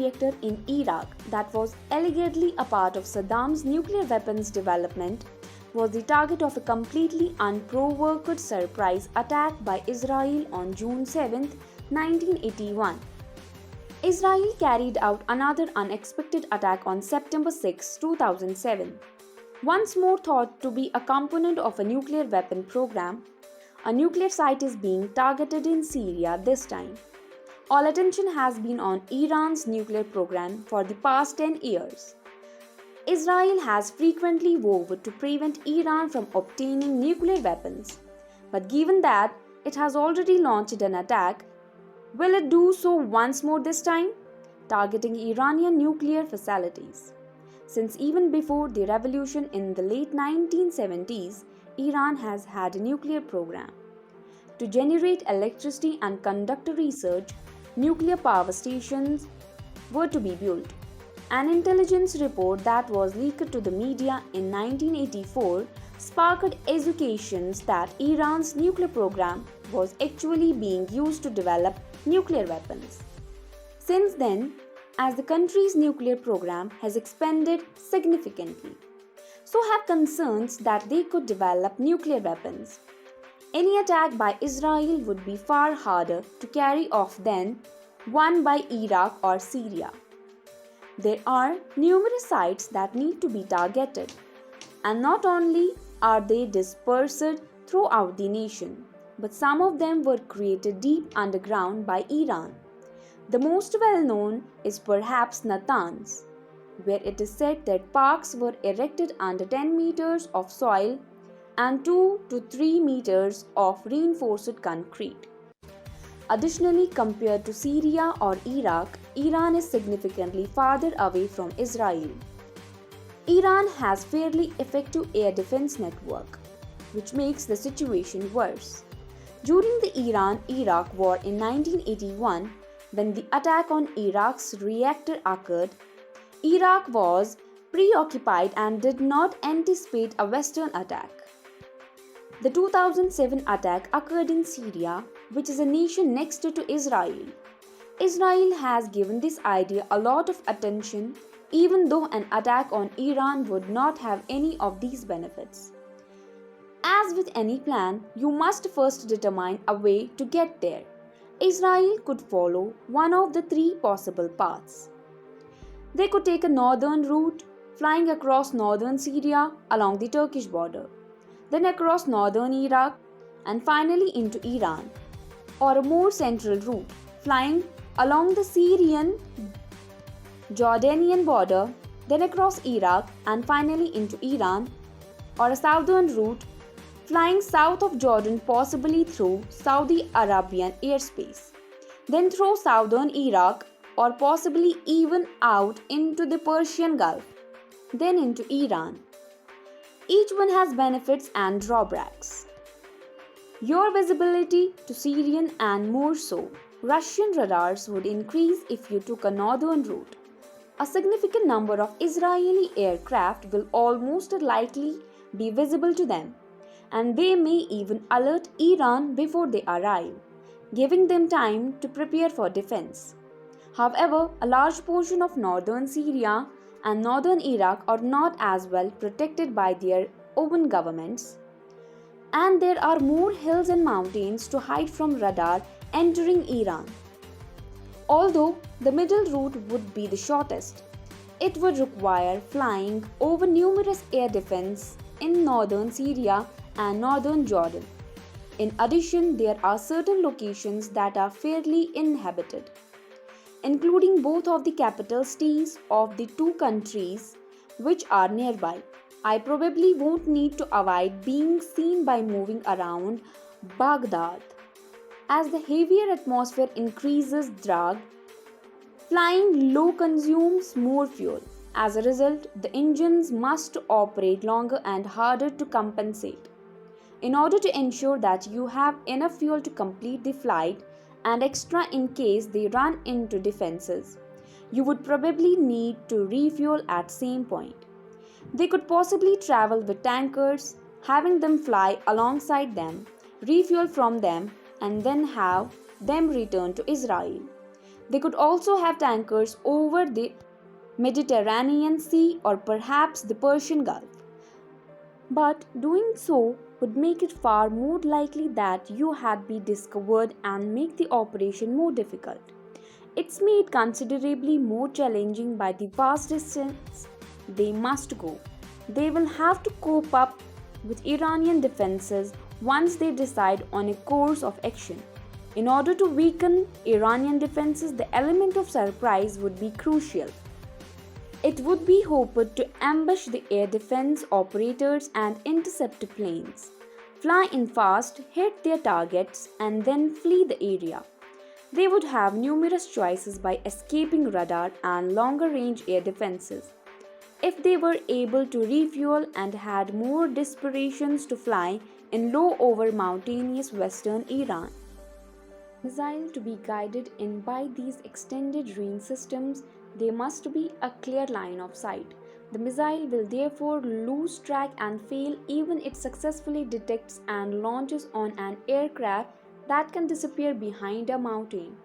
reactor in Iraq that was allegedly a part of Saddam's nuclear weapons development was the target of a completely unprovoked surprise attack by Israel on June 7, 1981. Israel carried out another unexpected attack on September 6, 2007. Once more thought to be a component of a nuclear weapon program, a nuclear site is being targeted in Syria this time. All attention has been on Iran's nuclear program for the past 10 years. Israel has frequently vowed to prevent Iran from obtaining nuclear weapons. But given that it has already launched an attack, will it do so once more this time, targeting Iranian nuclear facilities? Since even before the revolution in the late 1970s, Iran has had a nuclear program. To generate electricity and conduct research, nuclear power stations were to be built. An intelligence report that was leaked to the media in 1984 sparked accusations that Iran's nuclear program was actually being used to develop nuclear weapons. Since then, as the country's nuclear program has expanded significantly, so have concerns that they could develop nuclear weapons. Any attack by Israel would be far harder to carry off than one by Iraq or Syria. There are numerous sites that need to be targeted, and not only are they dispersed throughout the nation, but some of them were created deep underground by Iran. The most well-known is perhaps Natanz, where it is said that parks were erected under 10 meters of soil and 2 to 3 meters of reinforced concrete. Additionally, compared to Syria or Iraq, Iran is significantly farther away from Israel. Iran has fairly effective air defense network, which makes the situation worse. During the Iran-Iraq war in 1981, when the attack on Iraq's reactor occurred, Iraq was preoccupied and did not anticipate a Western attack. The 2007 attack occurred in Syria, which is a nation next to Israel. Israel has given this idea a lot of attention, even though an attack on Iran would not have any of these benefits. As with any plan, you must first determine a way to get there. Israel could follow one of the three possible paths. They could take a northern route, flying across northern Syria along the Turkish border, then across northern Iraq, and finally into Iran, or a more central route, flying along the Syrian-Jordanian border, then across Iraq and finally into Iran, or a southern route, flying south of Jordan possibly through Saudi Arabian airspace, then through southern Iraq or possibly even out into the Persian Gulf, then into Iran. Each one has benefits and drawbacks. Your visibility to Syrian and more so, Russian radars would increase if you took a northern route. A significant number of Israeli aircraft will almost likely be visible to them, and they may even alert Iran before they arrive, giving them time to prepare for defense. However, a large portion of northern Syria and northern Iraq are not as well protected by their own governments, and there are more hills and mountains to hide from radar entering Iran. Although the middle route would be the shortest, it would require flying over numerous air defense in northern Syria and northern Jordan. In addition, there are certain locations that are fairly inhabited, including both of the capital cities of the two countries which are nearby. I probably won't need to avoid being seen by moving around Baghdad. As the heavier atmosphere increases drag, flying low consumes more fuel. As a result, the engines must operate longer and harder to compensate. In order to ensure that you have enough fuel to complete the flight and extra in case they run into defenses, you would probably need to refuel at same point. They could possibly travel with tankers, having them fly alongside them, refuel from them, and then have them return to Israel. They could also have tankers over the Mediterranean Sea or perhaps the Persian Gulf. But doing so would make it far more likely that you had been discovered and make the operation more difficult. It's made considerably more challenging by the vast distance they must go. They will have to cope up with Iranian defenses once they decide on a course of action. In order to weaken Iranian defenses, the element of surprise would be crucial. It would be hoped to ambush the air defense operators and intercept planes, fly in fast, hit their targets, and then flee the area. They would have numerous choices by escaping radar and longer range air defenses. If they were able to refuel and had more disparations to fly in low over mountainous western Iran. Missile to be guided in by these extended range systems, there must be a clear line of sight. The missile will therefore lose track and fail even if it successfully detects and launches on an aircraft that can disappear behind a mountain.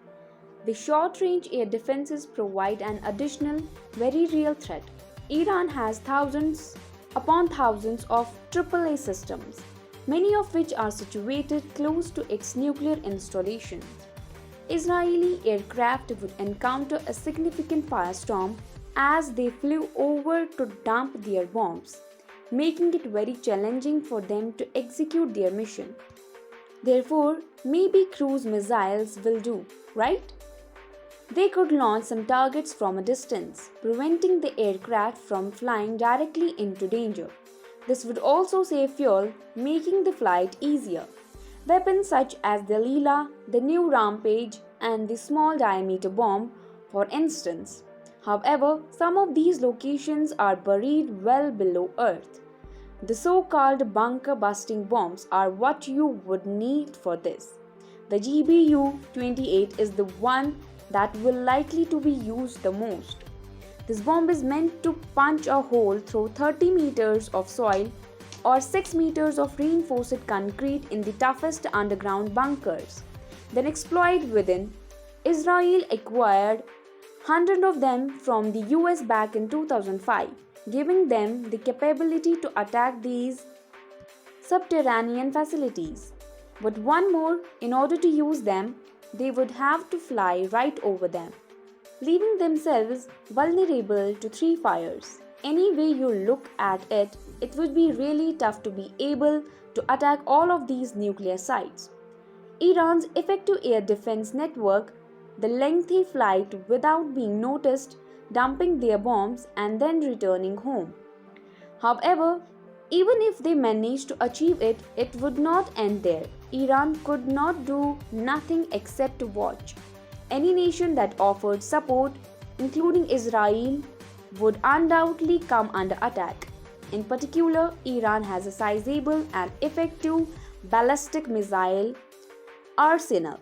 The short-range air defenses provide an additional, very real threat. Iran has thousands upon thousands of AAA systems, many of which are situated close to its nuclear installations. Israeli aircraft would encounter a significant firestorm as they flew over to dump their bombs, making it very challenging for them to execute their mission. Therefore, maybe cruise missiles will do, right? They could launch some targets from a distance, preventing the aircraft from flying directly into danger. This would also save fuel, making the flight easier. Weapons such as the Leela, the new Rampage, and the small diameter bomb, for instance. However, some of these locations are buried well below Earth. The so-called bunker-busting bombs are what you would need for this. The GBU-28 is the one that will likely to be used the most. This bomb is meant to punch a hole through 30 meters of soil or 6 meters of reinforced concrete in the toughest underground bunkers, then explode within. Israel acquired hundreds of them from the US back in 2005, giving them the capability to attack these subterranean facilities. But one more, in order to use them, they would have to fly right over them, leaving themselves vulnerable to three fires. Any way you look at it, it would be really tough to be able to attack all of these nuclear sites. Iran's effective air defense network, the lengthy flight without being noticed, dumping their bombs and then returning home. However, even if they managed to achieve it, it would not end there. Iran could not do nothing except to watch. Any nation that offered support, including Israel, would undoubtedly come under attack. In particular, Iran has a sizable and effective ballistic missile arsenal.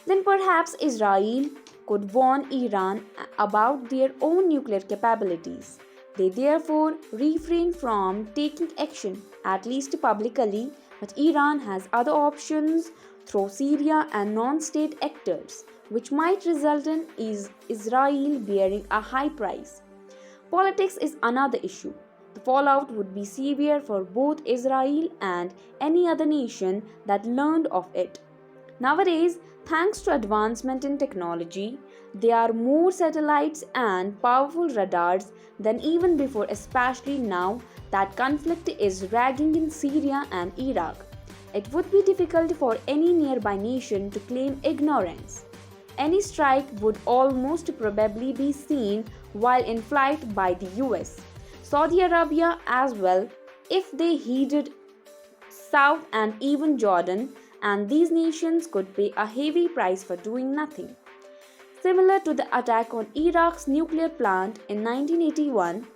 Then perhaps Israel could warn Iran about their own nuclear capabilities. They therefore refrain from taking action, at least publicly, but Iran has other options through Syria and non-state actors, which might result in Israel bearing a high price. Politics is another issue. The fallout would be severe for both Israel and any other nation that learned of it. Nowadays, thanks to advancement in technology, there are more satellites and powerful radars than even before, especially now that conflict is raging in Syria and Iraq. It would be difficult for any nearby nation to claim ignorance. Any strike would almost probably be seen while in flight by the US, Saudi Arabia as well, if they heeded South and even Jordan, and these nations could pay a heavy price for doing nothing. Similar to the attack on Iraq's nuclear plant in 1981,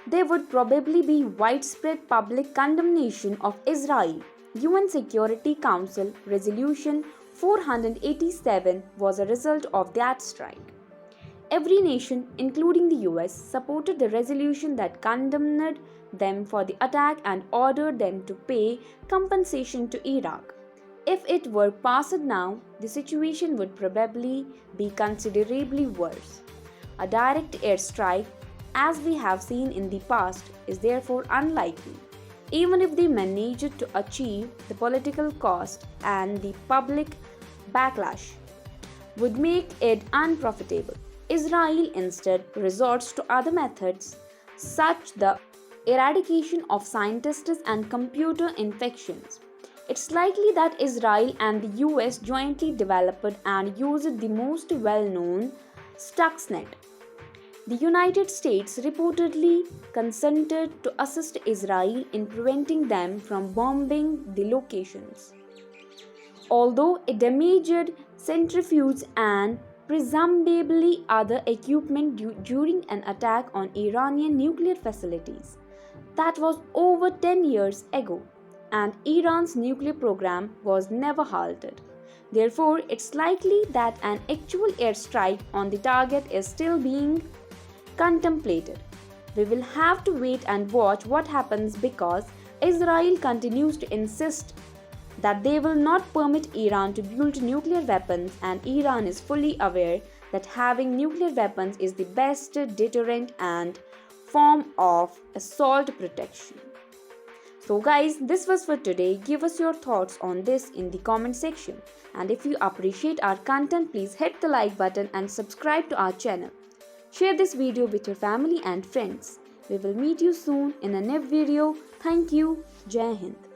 there would probably be widespread public condemnation of Israel. UN Security Council Resolution 487 was a result of that strike. Every nation, including the US, supported the resolution that condemned them for the attack and ordered them to pay compensation to Iraq. if it were passed now, the situation would probably be considerably worse. A direct airstrike, as we have seen in the past, is therefore unlikely, even if they managed to achieve the political cost and the public backlash would make it unprofitable. Israel instead resorts to other methods such the eradication of scientists and computer infections. It's likely that Israel and the US jointly developed and used the most well-known Stuxnet. The United States reportedly consented to assist Israel in preventing them from bombing the locations. Although it damaged centrifuges and presumably other equipment during an attack on Iranian nuclear facilities. That was over 10 years ago, and Iran's nuclear program was never halted. Therefore, it's likely that an actual airstrike on the target is still being contemplated. We will have to wait and watch what happens because Israel continues to insist that they will not permit Iran to build nuclear weapons, and Iran is fully aware that having nuclear weapons is the best deterrent and form of assault protection. So guys, this was for today. Give us your thoughts on this in the comment section. And if you appreciate our content, please hit the like button and subscribe to our channel. Share this video with your family and friends. We will meet you soon in a new video. Thank you. Jai Hind.